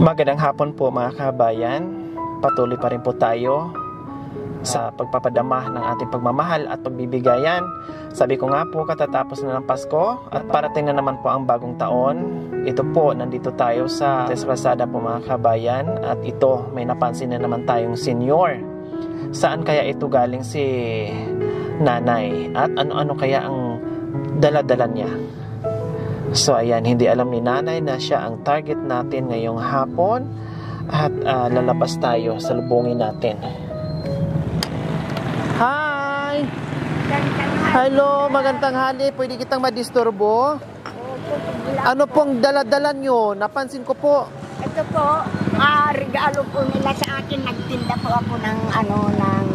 Magandang hapon po mga kabayan. Patuloy pa rin po tayo sa pagpapadama ng ating pagmamahal at pagbibigayan. Sabi ko nga po, katatapos na ng Pasko at parating na naman po ang bagong taon. Ito po, nandito tayo sa Teslasada po mga kabayan. At ito, may napansin na naman tayong senior. Saan kaya ito galing si nanay? At ano-ano kaya ang dala-dala niya? So ayan, hindi alam ni nanay na siya ang target natin ngayong hapon. At lalabas tayo, salubungin natin. Hi! Hello, magandang hali. Pwede kitang madisturbo? Ano pong dala-dala nyo? Napansin ko po. Ito po, regalo po nila sa akin. Nagtinda po ako ng ng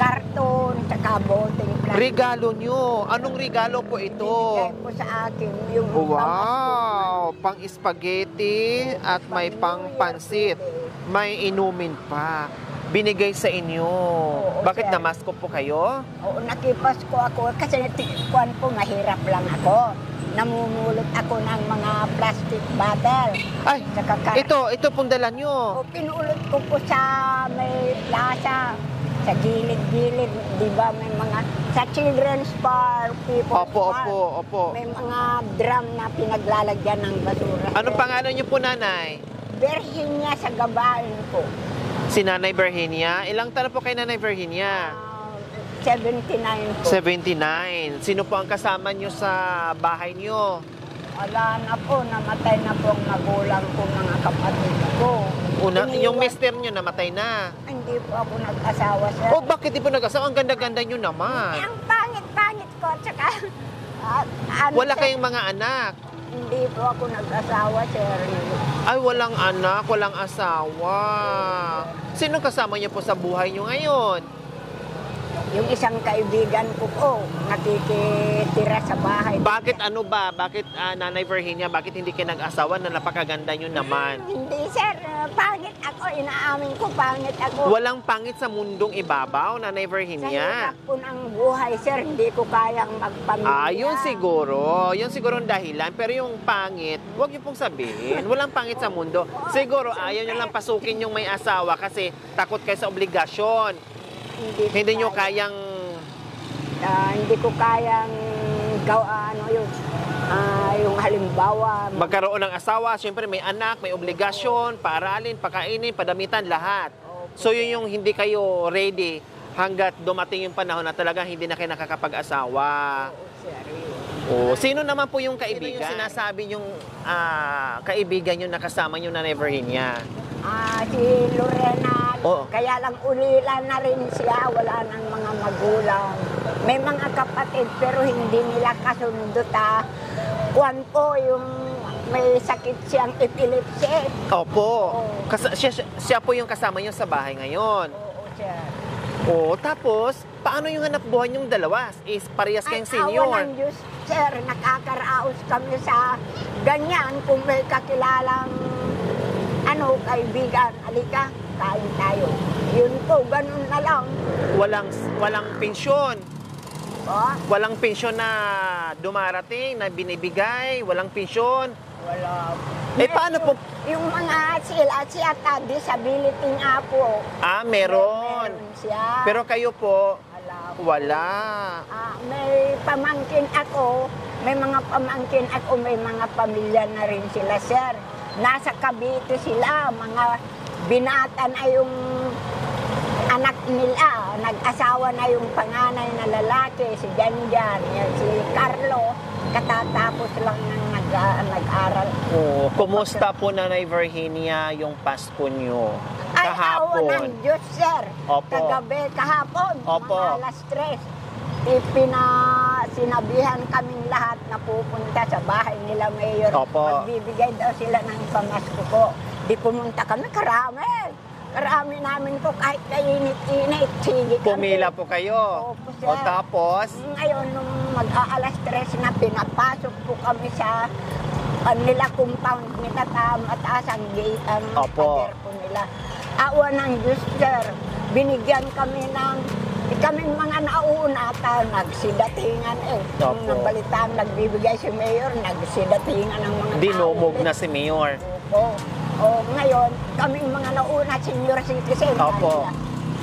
karton, tsaka boteng plastic. Regalo nyo? Anong regalo po ito? Binigay po sa akin yung Wow! Pang-spaghetti at may pang-pansit. May inumin pa. Binigay sa inyo. Oo, Bakit sir. namasko po kayo? Oo, nakipas ko ako kasi kuwan po, mahirap lang ako. Namumulot ako ng mga plastic bottle. Ay, Tsaka ito pong dala nyo. O, pinulot ko po sa may plaza, sa gilid-gilid, di ba? May mga, sa children's park, people's park. Opo. May mga drum na pinaglalagyan ng basura. Anong pangalan nyo po, nanay? Virginia sa gabain po. Si Nanay Virginia. Ilang taon po kay Nanay Virginia? 79 po. 79. Sino po ang kasama nyo sa bahay nyo? Wala na po, namatay na po ang magulang ko, mga kapatid ko. Yung mister nyo namatay na. Hindi po ako nag-asawa, sir. Oh, bakit di po nag-asawa? Ang ganda-ganda nyo naman. Ang pangit-pangit ko, tsaka... Wala kayong mga anak? Hindi po ako nag-asawa, sir. Ay, walang anak, walang asawa. Sino kasama niyo po sa buhay niyo ngayon? Yung isang kaibigan ko po, nakikitira sa bahay. Bakit Bakit Nanay Virginia, bakit hindi kayo nag-asawa na napakaganda niyo naman? Hindi, sir. Pangit ako. Inaamin ko, pangit ako. Walang pangit sa mundong ibabaw, Nanay Sa Virginia. hirap po ng buhay, sir, hindi ko kayang magpamilya. Yun siguro. Yun siguro ang dahilan. Pero yung pangit, huwag niyo pong sabihin. Walang pangit sa mundo. Siguro, ayaw niyo lang pasukin yung may asawa kasi takot kayo sa obligasyon. Hindi nyo kayang... hindi ko kayang gawa, yung halimbawa. magkaroon ng asawa. Siyempre may anak, may obligasyon, paaralin, pakainin, padamitan, lahat. So yun yung hindi kayo ready hanggat dumating yung panahon na talagang hindi na kayo nakakapag-asawa. Sino naman po yung kaibigan? Sino yung sinasabi yung kaibigan nyo nakasama nyo na Virginia? Si Lorena. Oo. Kaya lang ulila na rin siya. Wala ng mga magulang. May mga kapatid pero hindi nila kasundot. Kuwan po yung may sakit siyang epilepsy. Opo. Siya po yung kasama nyo sa bahay ngayon. Oo, sir. Tapos, paano yung hanap buhay yung dalawa? Is parehas kayong senior. Awa ng Diyos, sir. Nakakaraos kami sa ganyan. Kung may kakilalang kaibigan, alika, kain tayo. Yun po, ganun na lang. Walang pensyon. Walang pensyon na dumarating, na binibigay. Walang pensyon. Wala. Paano po? Yung mga siya disability nga po. Meron. Siya. Pero kayo po, wala. May pamangkin ako. May mga pamangkin ako. May mga pamilya na rin sila, sir. Nasa Cavite sila. Mga binata na yung anak nila. Nag-asawa na yung panganay na lalaki. Si Janjan. Si Carlo. Katatapos lang ng nag-aral. Kumusta po, Nanay Virginia, yung Pasko nyo? Kahapon. Ay, awa ng Diyos, sir. Opo. Kagabi, kahapon. Opo. Mga alas 3. Sinabihan kaming lahat na pupunta sa bahay nila, Mayor. Opo. Magbibigay daw sila ng pamasko ko. Di pumunta kami, karami. Karami namin po, kahit kainit-init. Sige kami. Pumila po kayo. Opo, sir. Tapos? Ngayon, nung mag-aalas 3 na, pinapasok po kami sa kanila compound nila, mataas ang gate, ang Opo. pader po nila. Awa ng Diyos, sir. Binigyan kami ng kaming mga nauna nagsidatingan Nung nabalitaan, nagbibigay si Mayor, nagsidatingan ng mga Dinumog na si Mayor. Opo. O ngayon, kaming mga nauna senior citizen. Opo.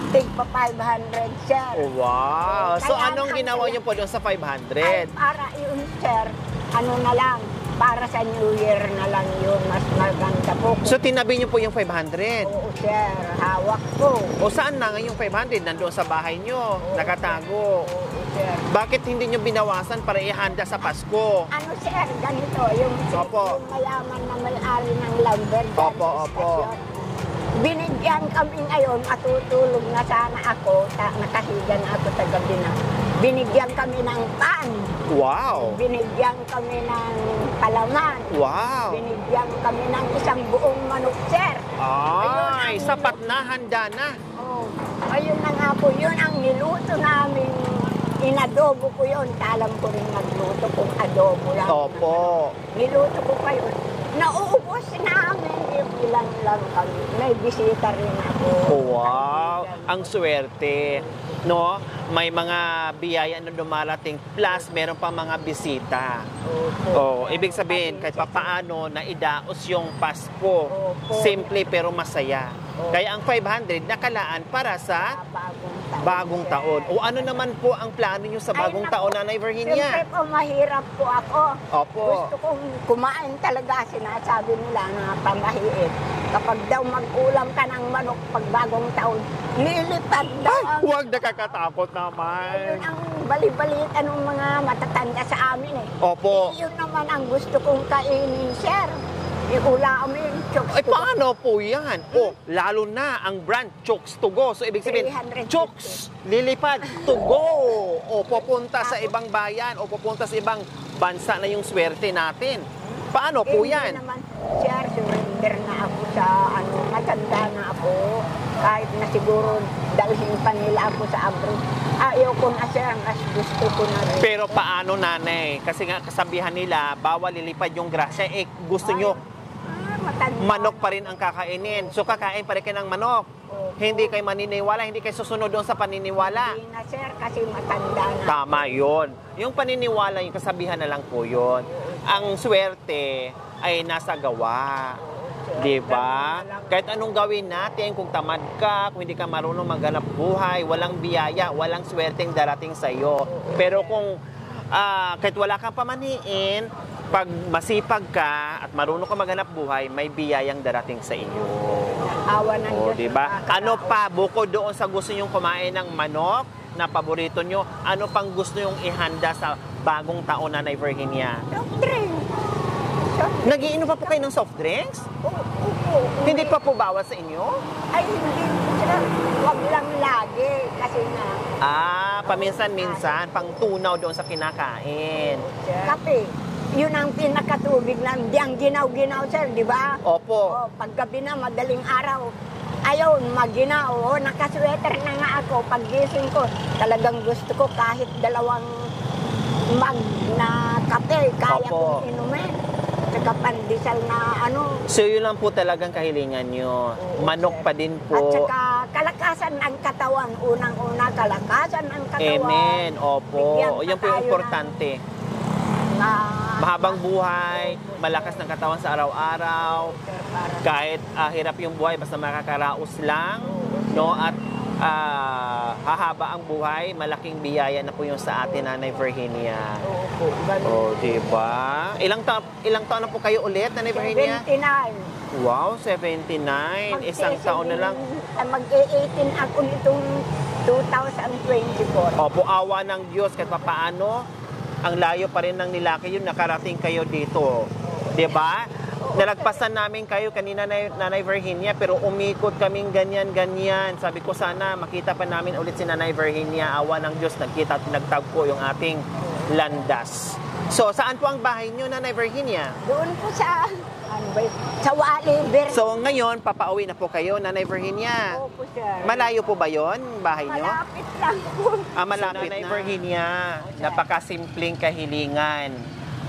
Tigpa 500, sir. Wow! So, Kaya anong lang ginawa sila- niyo po doon sa Ay, 500? para yun, sir, ano na lang, para sa New Year na lang yun, mas maganda po. So, tinabi niyo po yung 500? Oo, sir, hawak ko. O saan na ngayon yung 500? Nandoon sa bahay niyo, nakatago. Oo, sir. Bakit hindi niyo binawasan para ihanda sa Pasko? Ano, sir, ganito, yung, Opo. yung mayaman na may-ari ng lumber dyan Opo, sa opo. istasyon. Binigyan kami ngayon, matutulog na sana ako, nakahiga na ako sa gabi na. Binigyan kami ng pan, Wow! binigyan kami ng palaman, Wow! binigyan kami ng isang buong manok, sir. Ay, sapat na, handa na. Oh, ayun na nga po, yun ang niluto namin. Inadobo ko yun. Alam ko rin nagluto kung adobo lang. Opo. Niluto ko pa yun. Nauubos namin. Ilan lang kami. May bisita rin ako. Wow! Ang swerte. No? May mga biyaya na dumarating. Plus, meron pa mga bisita. Oh, ibig sabihin, kahit papaano na idaos yung Pasko. Opo. Simple pero masaya. Opo. Kaya ang 500 nakalaan para sa bagong taon. O ano naman po ang plano nyo sa bagong taon, Nanay Virginia? Siyempre po, mahirap po ako. Opo. Gusto kong kumain talaga. Sinasabi nila na pamahiin. Kapag daw mag-ulam ka ng manok pag bagong taon, lilipad daw ang... Huwag nakakatakot Yun naman. ang bali-balita ng mga matatanda sa amin eh. Opo. Yun naman ang gusto kong kainin, sir. Iulamin, chokes Ay, to go. paano po yan? O, lalo na ang brand Chokes to go. So, ibig sabihin, 350. Chokes, lilipad, to go. O, pupunta sa ibang bayan o pupunta sa ibang bansa na yung swerte natin. Paano po Hindi yan? naman, sir, surrender na ako sa ano, matanda na ako. Kahit na siguro dalhin pa nila ako sa abroad. Ayaw ko na, sir, mas gusto ko na rin. Pero paano, nanay? Kasi nga kasabihan nila, bawal lilipad yung grasya. Eh, gusto nyo, Matanda. manok pa rin ang kakainin. So, kakain pa rin kayo ng manok. Opo. Hindi kayo maniniwala, hindi kayo susunod doon sa paniniwala. Hindi na, sir, kasi matanda na. Tama yon. Yung paniniwala, yung kasabihan na lang po yon. Ang swerte ay nasa gawa. Diba? Kahit anong gawin natin, kung tamad ka, kung hindi ka marunong maghanap buhay, walang biyaya, walang swerteng darating sa iyo. Pero kung kahit wala kang pamaniin, pag masipag ka at marunong ka maghanap buhay, may biyayang darating sa iyo. Awa ng O, Diyos. diba? nakakaawa. Ano pa, bukod doon sa gusto nyong kumain ng manok na paborito nyo, ano pang gusto nyong ihanda sa bagong taon, Nanay Virginia? Soft drink. Nagiinom pa po kayo ng soft drinks? Oo. Hindi pa po bawal sa inyo? Ay, hindi po sila. Huwag lang lagi. Kasi nga, Paminsan-minsan, pang tunaw doon sa kinakain. kape. Yun ang pinakatubig ng diyang ginaw-ginaw, sir, di ba? Opo. O, paggabi na, madaling araw. Ayaw, maginaw. O, nakasweater na nga ako. Paggising ko, talagang gusto ko kahit 2 mag na kape, kaya Opo. kong inumin. Saka pandesal na ano. So yun lang po talagang kahilingan nyo. Oo, Manok sir. pa din At po. saka kalakasan ng katawan. Unang-una, kalakasan ng katawan. Amen. Opo. Bigyan pa Yan po yung tayo importante. Mahabang buhay, malakas ng katawan sa araw-araw. Kahit hirap yung buhay, basta makakaraos lang. No? At hahaba ang buhay, malaking biyaya na po yung sa atin, Nanay Virginia. Opo, ganun. Diba? Ilang taon na po kayo ulit, Nanay Virginia? 79. Wow, 79. Isang taon na lang. Mag-18 ako nitong 2024. Opo, awa ng Diyos kahit papaano, ang layo pa rin ng nilaki yun, nakarating kayo dito. Diba? Nalagpasan namin kayo kanina, Nanay Virginia, pero umikot kaming ganyan-ganyan. Sabi ko sana makita pa namin ulit si Nanay Virginia. Awa ng Diyos, nagkita at nagtagpo yung ating landas. So, saan po ang bahay niyo, Nanay Virginia? Doon po sa, ano ba yun? Sa Waliber. So, ngayon, papauwi na po kayo, Nanay Virginia. Opo, sir. Malayo po ba yon bahay niyo? Malapit lang po. Malapit na. Virginia, napakasimpleng kahilingan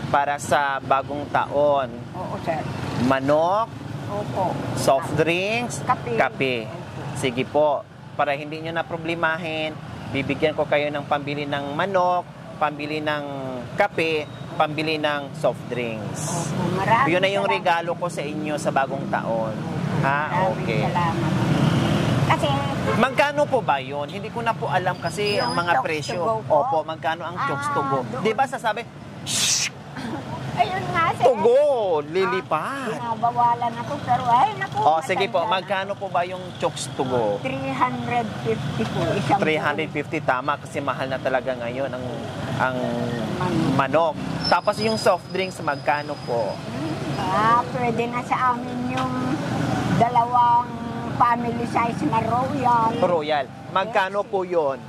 para sa bagong taon. Oo, sir. Manok, Opo. soft drinks, Kape. Sige po, para hindi nyo na problemahin, bibigyan ko kayo ng pambili ng manok, pambili ng kape, pambili ng soft drinks. Opo, maraming Yun na yung salamat. regalo ko sa inyo sa bagong taon. Ha? Maraming Okay. salamat. Kasi, Magkano po ba yun? Hindi ko na po alam kasi Yung ang mga chokes presyo. to go po? Opo, magkano ang chokes to go? doon. Di ba sasabi, ayun nga, sir. to go, lilipat. Binabawalan ako, pero ay, naku. O, sige po, matanda na. magkano po ba yung chokes to go? 350 po, isang 350, tama, kasi mahal na talaga ngayon ang Manok. manok. Tapos yung soft drinks, magkano po? Pwede na sa amin yung dalawang family size na royal. Royal. Magkano po yon?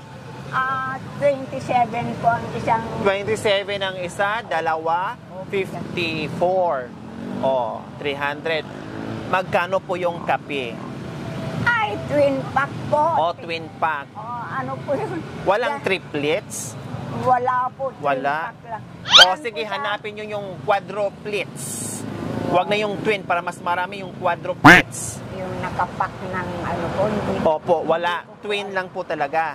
27 po ang isang 27 ang isa, dalawa, 54. O, 300. Magkano po yung kape? ay twin pack po. O, twin pack. Ano po yun? Walang Yan. triplets? Wala po. Twin Wala. pack lang. O, Yan sige, po sa- hanapin nyo yung quadruplets. Huwag na yung twin para mas marami yung quadruplets. Yung nakapack ng ano po. Hindi Opo, wala. Twin lang po talaga.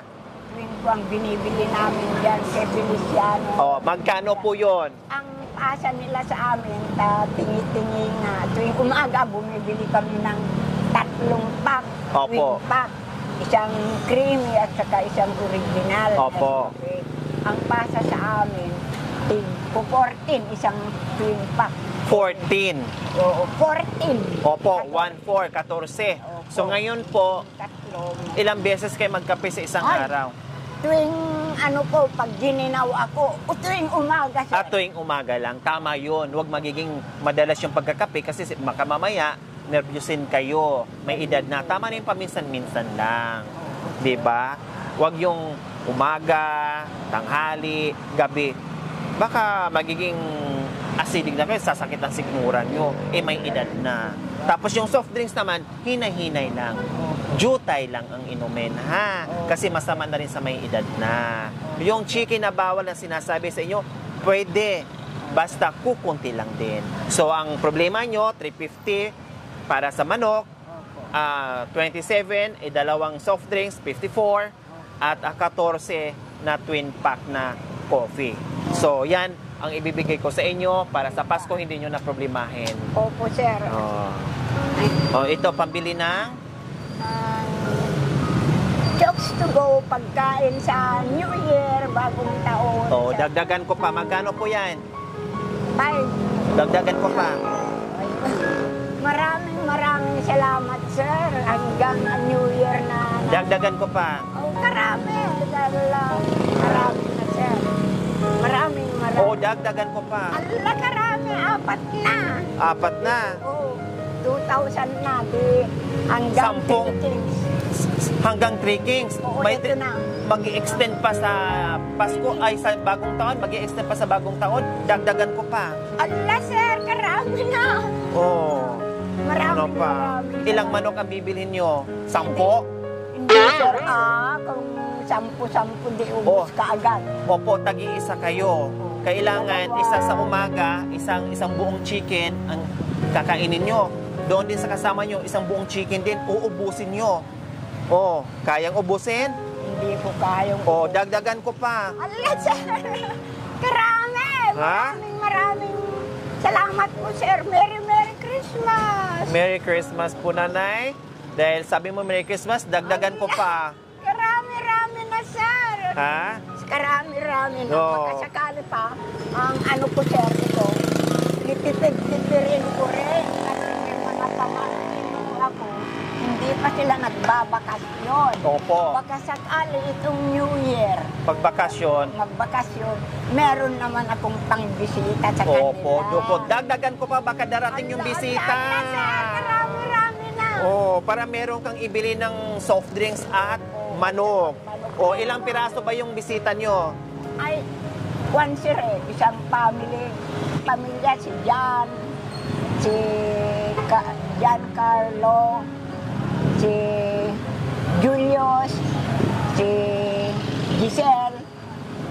twin po ang binibili namin dyan kay Feliciano. O, magkano po yon? Ang asa nila sa amin, tingi-tingi nga. Tuwing umaga, bumibili kami ng 3 pack. Opo. Twin pack. Isang creamy at saka isang original. Opo. Okay. Ang pasa sa amin, 14, isang twin pack. 14. Oo, 14. Opo, 1, 4, 14. So ngayon po, Tatlong. ilang beses kayo magkape sa isang Ay. araw? Tuwing ano po, pag gininaw ako, o tuwing umaga, sir. At tuwing umaga lang, tama yun. Huwag magiging madalas yung pagkakape kasi makamamaya, nervyusin kayo. May edad na. Tama na yung paminsan-minsan lang. 'Di ba? Huwag yung umaga, tanghali, gabi. Baka magiging acidic na kayo, sasakit ang sikmuran nyo. May edad na. Tapos yung soft drinks naman, hinay-hinay lang. Jutay lang ang inumin, ha? Kasi masama na rin sa may edad na. Yung chicken na bawal na sinasabi sa inyo, pwede. Basta kukunti lang din. So, ang problema nyo, 350 para sa manok, 27, dalawang soft drinks, 54, at 14 na twin pack na coffee. So, yan ang ibibigay ko sa inyo para sa Pasko hindi nyo na problemahin. Opo, sir. Ito, pambili ng Jokes to go, pagkain sa New Year, bagong taon. Sir. dagdagan ko pa. Magkano po yan? Ay, Dagdagan ko pa. maraming salamat, sir. Hanggang New Year na. Dagdagan ko pa. Karami. Marami na, sir. Maraming. Dagdagan ko pa. Ala, karami. 4 na. 4 na. 2,000 na. Hanggang 10. 3 kings. Hanggang 3 kings. Oo, ito na. Mag-i-extend pa sa Pasko, ay sa bagong taon, mag-i-extend pa sa bagong taon, dagdagan ko pa. Ala, sir. Karami na. Ano pa? Marami. Ilang manok ang bibilhin nyo? 10? Hindi, sir. Kung 10 di ubus ka agad. Opo, tagi-isa kayo. Kailangan isa sa umaga, isang buong chicken ang kakainin nyo. Doon din sa kasama nyo, isang buong chicken din, uubusin nyo. Kayang ubusin? Hindi ko kayang. Dagdagan ko pa. Ala, sir. Karami. Ha? Maraming salamat po, sir. Merry Christmas. Merry Christmas po, nanay. Dahil sabi mo Merry Christmas, dagdagan ko pa. Karami na, sir. Ha? Karami na. Oo. Pagkasakali pa, ang ano ko, sir, ito, litipid-tipirin ko rin. Kasi may mga pamangkin ako, hindi pa sila nagbabakasyon. Opo. Pagkasakali itong New Year, Pagbakasyon. magbakasyon, meron naman akong pangbisita sa kanila. Opo. Dagdagan ko pa, baka darating yung bisita. Karami na. Para meron kang ibili ng soft drinks at manok. Ilang piraso ba yung bisita nyo? Ay, sir, isang pamilya, si John, si Giancarlo, si Julius, si Giselle,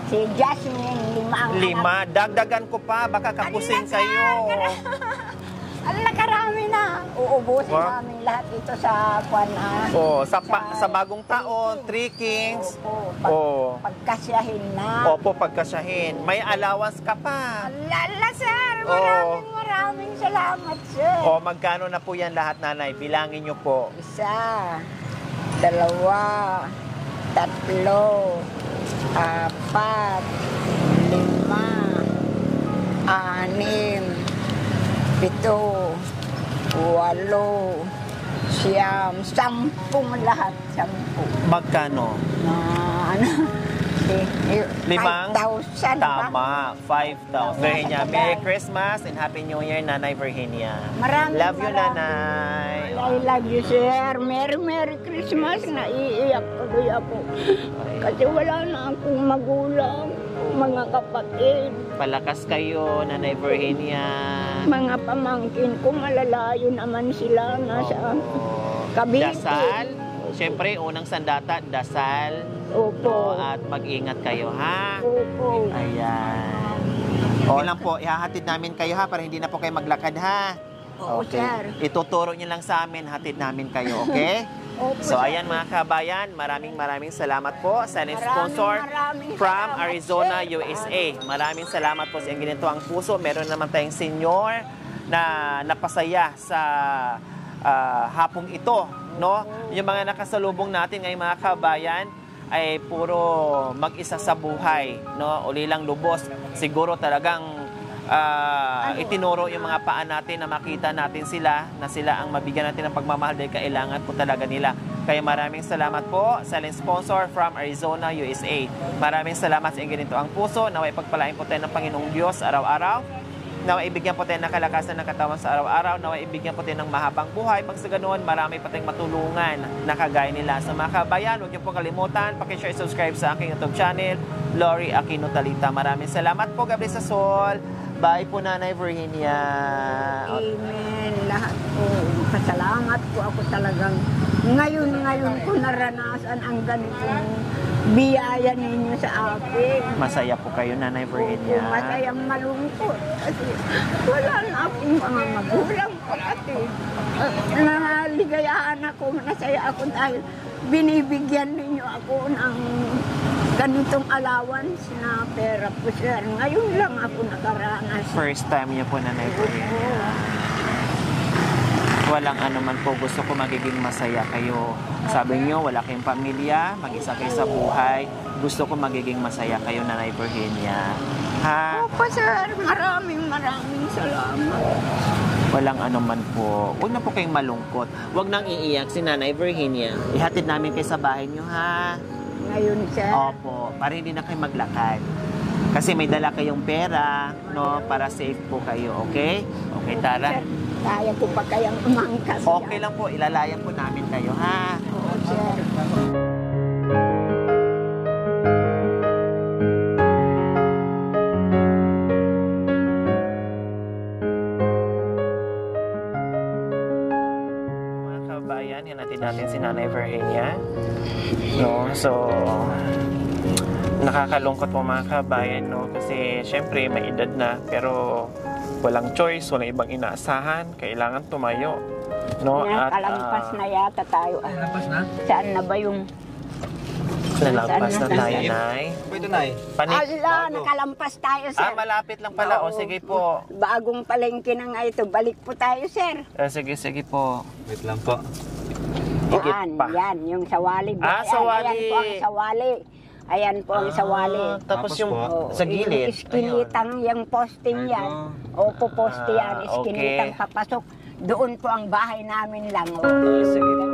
si Jasmine, 5 ang 5. Dagdagan ko pa, baka kapusin Ala, kayo. Ala, karami na. uubusin Wow. namin lahat ito sa kwana. Sa bagong taon, Three Kings. Opo, pagkasyahin na. Opo, pagkasyahin. May allowance ka pa. Lala, sir! Oo. Maraming salamat, sir. Magkano na po yan lahat, nanay? Bilangin nyo po. 1, 2, 3, 4, 5, 6, 7, 8, 9, 10 lahat. 10. Magkano? Limang? 5,000. Tama, 5,000. Virginia, Merry Christmas and Happy New Year, Nanay Virginia. Maraming Love you, Nanay. I love you, sir. Merry Christmas. Naiiyak tuloy ako. Kasi wala na akong magulang, mga kapatid. Palakas kayo, Nanay Virginia. Mga pamangkin ko, malalayo naman sila. Nasa Cavite. Dasal. Siyempre, unang sandata, dasal. Opo. At mag-ingat kayo, ha? Opo. Ayan. Okay lang po, ihahatid namin kayo, ha? Para hindi na po kayo maglakad, ha? Oo, sir. Ituturo nyo lang sa amin, hatid namin kayo, okay? Opo, So, sir. ayan mga kabayan, maraming salamat po sa sponsor Maraming from salamat, Arizona, sir. USA. Maraming salamat po sa Ginito ang Puso. Meron naman tayong senior na napasaya sa hapong ito, no? Yung mga nakasalubong natin ngayong mga kabayan ay puro mag-isa sa buhay, no? Uli lang lubos. Siguro talagang itinuro yung mga paan natin na makita natin sila, na sila ang mabigyan natin ng pagmamahal dahil kailangan po talaga nila. Kaya maraming salamat po sa sponsor from Arizona, USA. Maraming salamat sa Ginito ang Puso. Naway pagpalain po tayo ng Panginoong Diyos araw-araw. Naway ibigyan po tayo ng kalakasan ng katawan sa araw-araw. Naway ibigyan po tayo ng mahabang buhay. Pag sa ganoon, marami pa tayong matulungan na kagaya nila. Sa mga kabayan, huwag niyo po kalimutan, pakishare, subscribe sa aking YouTube channel, Lori Aquino Talita. Maraming salamat po, Gabriel Sasol. Bye po, Nanay Virginia. Amen. Lahat po. Pasalamat po ako talagang. Ngayon ko naranasan ang ganitong biyaya ninyo sa akin. Masaya po kayo, Nanay Virginia. Masayang malungkot. Kasi wala na akong mga magulang kapatid. Naligayahan ako, nasaya ako dahil binibigyan ninyo ako ng ganitong allowance na pera po, sir. Ngayon lang ako nakaranas. First time niyo po, Nanay Virginia. Walang anuman po, gusto ko magiging masaya kayo. Sabi niyo, wala kayong pamilya, mag-isa kayo sa buhay. Gusto ko magiging masaya kayo, Nanay Virginia. Ha? Opo, sir. Maraming salamat. Walang anuman po. Huwag na po kayong malungkot. Huwag nang iiyak si Nanay Virginia. Ihatid namin kayo sa bahay niyo, ha? Ngayon, sir. Opo, para hindi na kayo maglakad. Kasi may dala kayong pera, no? Para safe po kayo, okay? Okay, Tara. Sir, kaya ko pa kayang umangkas. Okay lang po, ilalayan po namin kayo, ha? Oo, sir. Mga kabayan, hinatid natin si Nanay Virginia. No, so nakakalungkot po mga kabayan, no? Kasi syempre may edad na, pero walang choice, walang ibang inaasahan, kailangan tumayo, no? Nakalampas na yata tayo. Lampas na? Saan na ba yung... Nalampas na Saan tayo, na? Nay. Ito, Nay. Ala, nakalampas tayo, sir. Malapit lang pala. O, Oo. sige po. Bagong palengke na nga ito. Balik po tayo, sir. Sige po. Wait lang po. Higit Yan, pa. yan, yung sawali. Sawali. Ayan po ang sawali. Ayan po ang sawali. Tapos yung po. sa gilid. Yung iskinitang, yung posting yan. Opo, poste yan. Iskinitang okay. papasok. Doon po ang bahay namin lang. Sige po.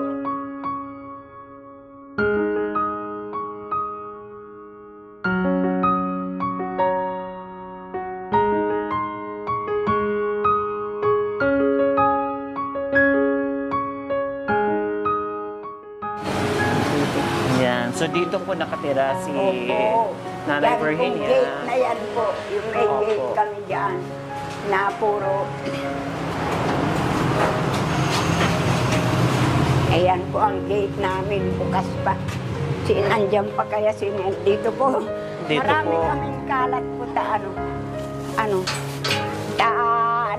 Yan. So dito po nakatira si Opo. Nanay Yan pong Virginia. gate na yan po. Yung may Opo. gate kami dyan. Na puro. Ayan po ang gate namin. Bukas pa. Nandiyan pa kaya dito po. Dito Marami po. kaming kalat po ta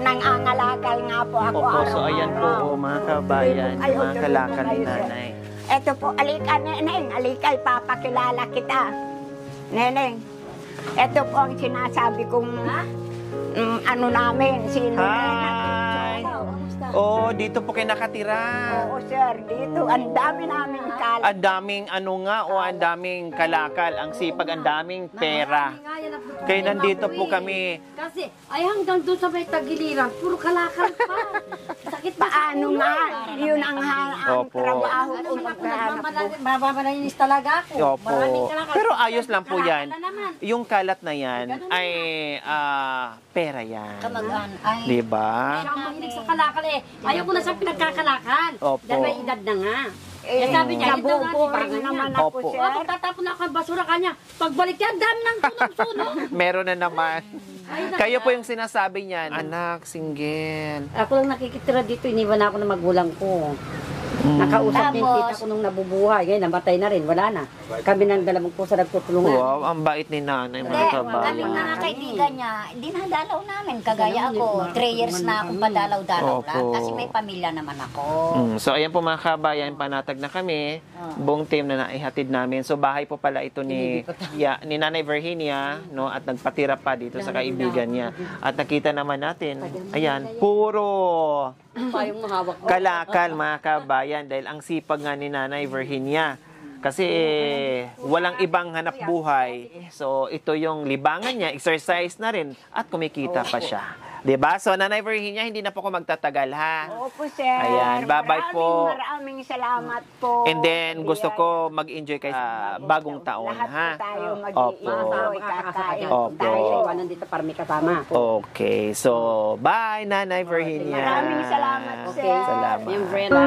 nangangalakal nga po ako Opo, so araw-araw. ayan po, mga kabayan, Ay, yung mga okay, kalakal ni okay, sir. nanay. Eto po, alika neneng, alika ipapakilala kita. Neneng, eto po ang sinasabi kong ano namin, sino Hi! Oh, dito po kayo nakatira. Oo sir, dito, ang dami namin kalat. Ang daming ano nga, o ang daming kalakal, ang sipag, ang daming pera. Kaya nandito po kami. Kasi, ay hanggang doon sa may tagiliran, puro kalakal pa. Sakit na Paano nga, yun ang Opo. trabaho Ano ko naman ako, maghanap po. mababalinis talaga ako. Opo. Maraming kalakal. Pero ayos lang po yan. Kalakal na naman. Yung kalat na yan ay pera yan. Kamagaan. Ay, Diba? siya ang mahilig sa kalakal eh. Ayaw ko na sa pinagkakalakal. Opo. Dahil may edad na nga. Eh, sabi niya, ito nga, nabubo di ba, rin ganyan. naman ako Opo. sir. Pag tatapon ako ang basura kanya, pagbalik yan, dami ng sunog-sunog. Meron na naman. Ay, Kayo po yung sinasabi niyan, anak, single. Ako lang nakikitira dito, iniwan ako ng magulang ko. Nakausap niya yung tita ko nung nabubuhay. Ngayon, namatay na rin, wala na. Kami ng dalawang pusa nagtutulungan. Wow, ang bait ni nanay, mga kabayan. Kaming mga kaibigan niya, dinadalaw namin. Kagaya ako, 3 years na akong padalaw-dalaw lang. Opo. Kasi may pamilya naman ako. So, ayan po mga kabayan, panatag na kami. Buong team na naihatid namin. So, bahay po pala ito ni Nanay Virginia, no? At nagpatira pa dito sa kaibigan niya. At nakita naman natin, ayan, puro Payong mahawak ko. kalakal mga kabayan dahil ang sipag nga ni Nanay Virginia. Kasi walang ibang hanap buhay. So, ito yung libangan niya, exercise na rin, at kumikita pa siya. 'Di ba? So, Nanay Virginia, hindi na po ako magtatagal, ha? Opo sir. Ayan, bye-bye po. Maraming salamat po. And then, gusto ko mag-enjoy kayo sa bagong taon, Lahat ha? po tayo Opo. mag-iisaw, kakain Opo. tayo. Nandito para may kasama. Okay. So, bye, Nanay Virginia. Maraming salamat, sir. Salamat. Yung umbrella.